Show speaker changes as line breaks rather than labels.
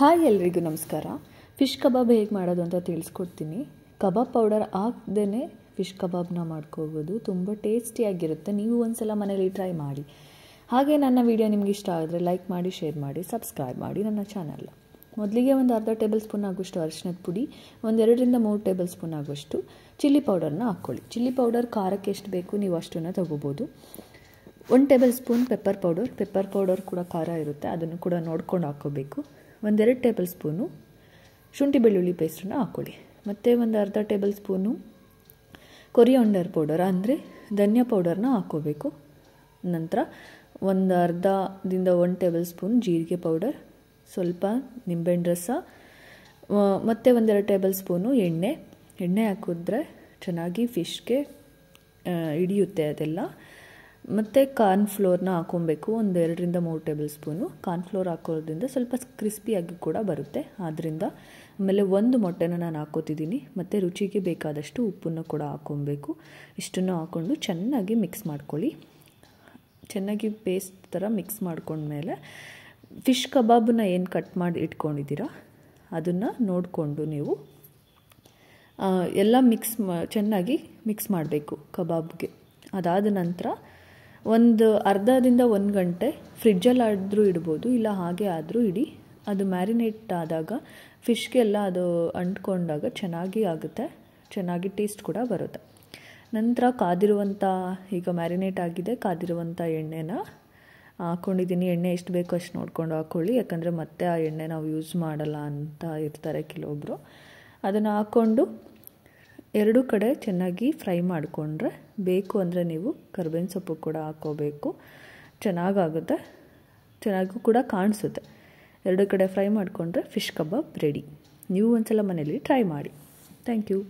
Hi ಎಲ್ರಿಗೂ ನಮಸ್ಕಾರ. Fish ಕಬಾಬ್ ಹೇಗೆ ಮಾಡೋದು ಅಂತ ತಿಳಿಸ್ಕೊಡ್ತೀನಿ. ಕಬಾಬ್ ಪೌಡರ್ ಹಾಕ್ದೇ ಫಿಶ್ ಕಬಾಬ್ನ ಮಾಡ್ಕೋಬೋದು. ತುಂಬ ಟೇಸ್ಟಿಯಾಗಿರುತ್ತೆ. ನೀವು ಒಂದ್ಸಲ ಮನೇಲಿ ಟ್ರೈ ಮಾಡಿ. ಹಾಗೆ ನನ್ನ ವಿಡಿಯೋ ನಿಮ್ಗೆ ಇಷ್ಟ ಆದರೆ ಲೈಕ್ ಮಾಡಿ, ಶೇರ್ ಮಾಡಿ, ಸಬ್ಸ್ಕ್ರೈಬ್ ಮಾಡಿ ನನ್ನ ಚಾನಲ್. ಮೊದಲಿಗೆ ಒಂದು ಅರ್ಧ ಟೇಬಲ್ ಸ್ಪೂನ್ ಆಗುವಷ್ಟು ಅರಿಶಿಣದ ಪುಡಿ, 2-3 ಟೇಬಲ್ ಸ್ಪೂನ್ ಆಗುವಷ್ಟು ಚಿಲ್ಲಿ ಪೌಡರ್ನ ಹಾಕ್ಕೊಳ್ಳಿ. ಚಿಲ್ಲಿ ಪೌಡರ್ ಖಾರಕ್ಕೆ ಎಷ್ಟು ಬೇಕು ನೀವು ಅಷ್ಟನ್ನು ತಗೋಬೋದು. 1 ಟೇಬಲ್ ಸ್ಪೂನ್ ಪೆಪ್ಪರ್ ಪೌಡರ್ ಕೂಡ ಖಾರ ಇರುತ್ತೆ, ಅದನ್ನು ಕೂಡ ನೋಡ್ಕೊಂಡು ಹಾಕ್ಕೋಬೇಕು. 1-2 ಟೇಬಲ್ ಸ್ಪೂನು ಶುಂಠಿ ಬೆಳ್ಳುಳ್ಳಿ ಪೇಸ್ಟನ್ನು ಹಾಕ್ಕೊಳ್ಳಿ. ಮತ್ತು ಒಂದು ಅರ್ಧ ಟೇಬಲ್ ಸ್ಪೂನು ಕೊರಿಯಾಂಡರ್ ಪೌಡರ್ ಅಂದರೆ ಧನಿಯಾ ಪೌಡರ್ನ ಹಾಕ್ಕೋಬೇಕು. ನಂತರ ಒಂದು ಅರ್ಧದಿಂದ 1 ಟೇಬಲ್ ಸ್ಪೂನ್ ಜೀರಿಗೆ ಪೌಡರ್, ಸ್ವಲ್ಪ ನಿಂಬೆಹಣ್ಣು ರಸ, ಮತ್ತು 1-2 ಟೇಬಲ್ ಸ್ಪೂನು ಎಣ್ಣೆ ಹಾಕಿದ್ರೆ ಚೆನ್ನಾಗಿ ಫಿಶ್ಗೆ ಹಿಡಿಯುತ್ತೆ ಅದೆಲ್ಲ. ಮತ್ತು ಕಾರ್ನ್ಫ್ಲೋರ್ನ ಹಾಕ್ಕೊಬೇಕು. 2-3 ಟೇಬಲ್ ಸ್ಪೂನು ಕಾರ್ನ್ಫ್ಲೋರ್ ಹಾಕೋದ್ರಿಂದ ಸ್ವಲ್ಪ ಕ್ರಿಸ್ಪಿಯಾಗಿ ಕೂಡ ಬರುತ್ತೆ. ಆದ್ದರಿಂದ ಆಮೇಲೆ 1 ಮೊಟ್ಟೆನ ನಾನು ಹಾಕ್ಕೋತಿದ್ದೀನಿ. ಮತ್ತು ರುಚಿಗೆ ಬೇಕಾದಷ್ಟು ಉಪ್ಪನ್ನು ಕೂಡ ಹಾಕ್ಕೊಬೇಕು. ಇಷ್ಟನ್ನು ಹಾಕ್ಕೊಂಡು ಚೆನ್ನಾಗಿ ಮಿಕ್ಸ್ ಮಾಡ್ಕೊಳ್ಳಿ. ಚೆನ್ನಾಗಿ ಪೇಸ್ಟ್ ಥರ ಮಿಕ್ಸ್ ಮಾಡ್ಕೊಂಡ್ಮೇಲೆ ಫಿಶ್ ಕಬಾಬನ್ನ ಏನು ಕಟ್ ಮಾಡಿ ಇಟ್ಕೊಂಡಿದ್ದೀರಾ ಅದನ್ನು ನೋಡಿಕೊಂಡು ನೀವು ಎಲ್ಲ ಚೆನ್ನಾಗಿ ಮಿಕ್ಸ್ ಮಾಡಬೇಕು ಕಬಾಬ್ಗೆ. ಅದಾದ ನಂತರ ಒಂದು ಅರ್ಧದಿಂದ 1 ಗಂಟೆ ಫ್ರಿಜ್ಜಲ್ಲಾದರೂ ಇಡ್ಬೋದು, ಇಲ್ಲ ಹಾಗೆ ಆದರೂ ಇಡಿ. ಅದು ಮ್ಯಾರಿನೇಟ್ ಆದಾಗ ಫಿಶ್ಗೆಲ್ಲ ಅದು ಅಂಟ್ಕೊಂಡಾಗ ಚೆನ್ನಾಗಿ ಆಗುತ್ತೆ, ಚೆನ್ನಾಗಿ ಟೇಸ್ಟ್ ಕೂಡ ಬರುತ್ತೆ. ನಂತರ ಈಗ ಮ್ಯಾರಿನೇಟ್ ಆಗಿದೆ, ಕಾದಿರುವಂಥ ಎಣ್ಣೆನ ಹಾಕ್ಕೊಂಡಿದ್ದೀನಿ. ಎಣ್ಣೆ ಎಷ್ಟು ಬೇಕೋ ಅಷ್ಟು ನೋಡ್ಕೊಂಡು ಹಾಕ್ಕೊಳ್ಳಿ, ಯಾಕಂದರೆ ಮತ್ತೆ ಆ ಎಣ್ಣೆ ನಾವು ಯೂಸ್ ಮಾಡಲ್ಲ ಅಂತ ಇರ್ತಾರೆ ಕೆಲವೊಬ್ಬರು. ಅದನ್ನು ಹಾಕ್ಕೊಂಡು 2 ಕಡೆ ಚೆನ್ನಾಗಿ ಫ್ರೈ ಮಾಡಿಕೊಂಡ್ರೆ, ಬೇಕು ಅಂದರೆ ನೀವು ಕರಿಬೇವಿನ ಸೊಪ್ಪು ಕೂಡ ಹಾಕ್ಕೋಬೇಕು. ಚೆನ್ನಾಗಾಗುತ್ತೆ, ಚೆನ್ನಾಗೂ ಕೂಡ ಕಾಣಿಸುತ್ತೆ. 2 ಕಡೆ ಫ್ರೈ ಮಾಡಿಕೊಂಡ್ರೆ ಫಿಶ್ ಕಬಾಬ್ ರೆಡಿ. ನೀವು ಒಂದ್ಸಲ ಮನೇಲಿ ಟ್ರೈ ಮಾಡಿ. Thank you.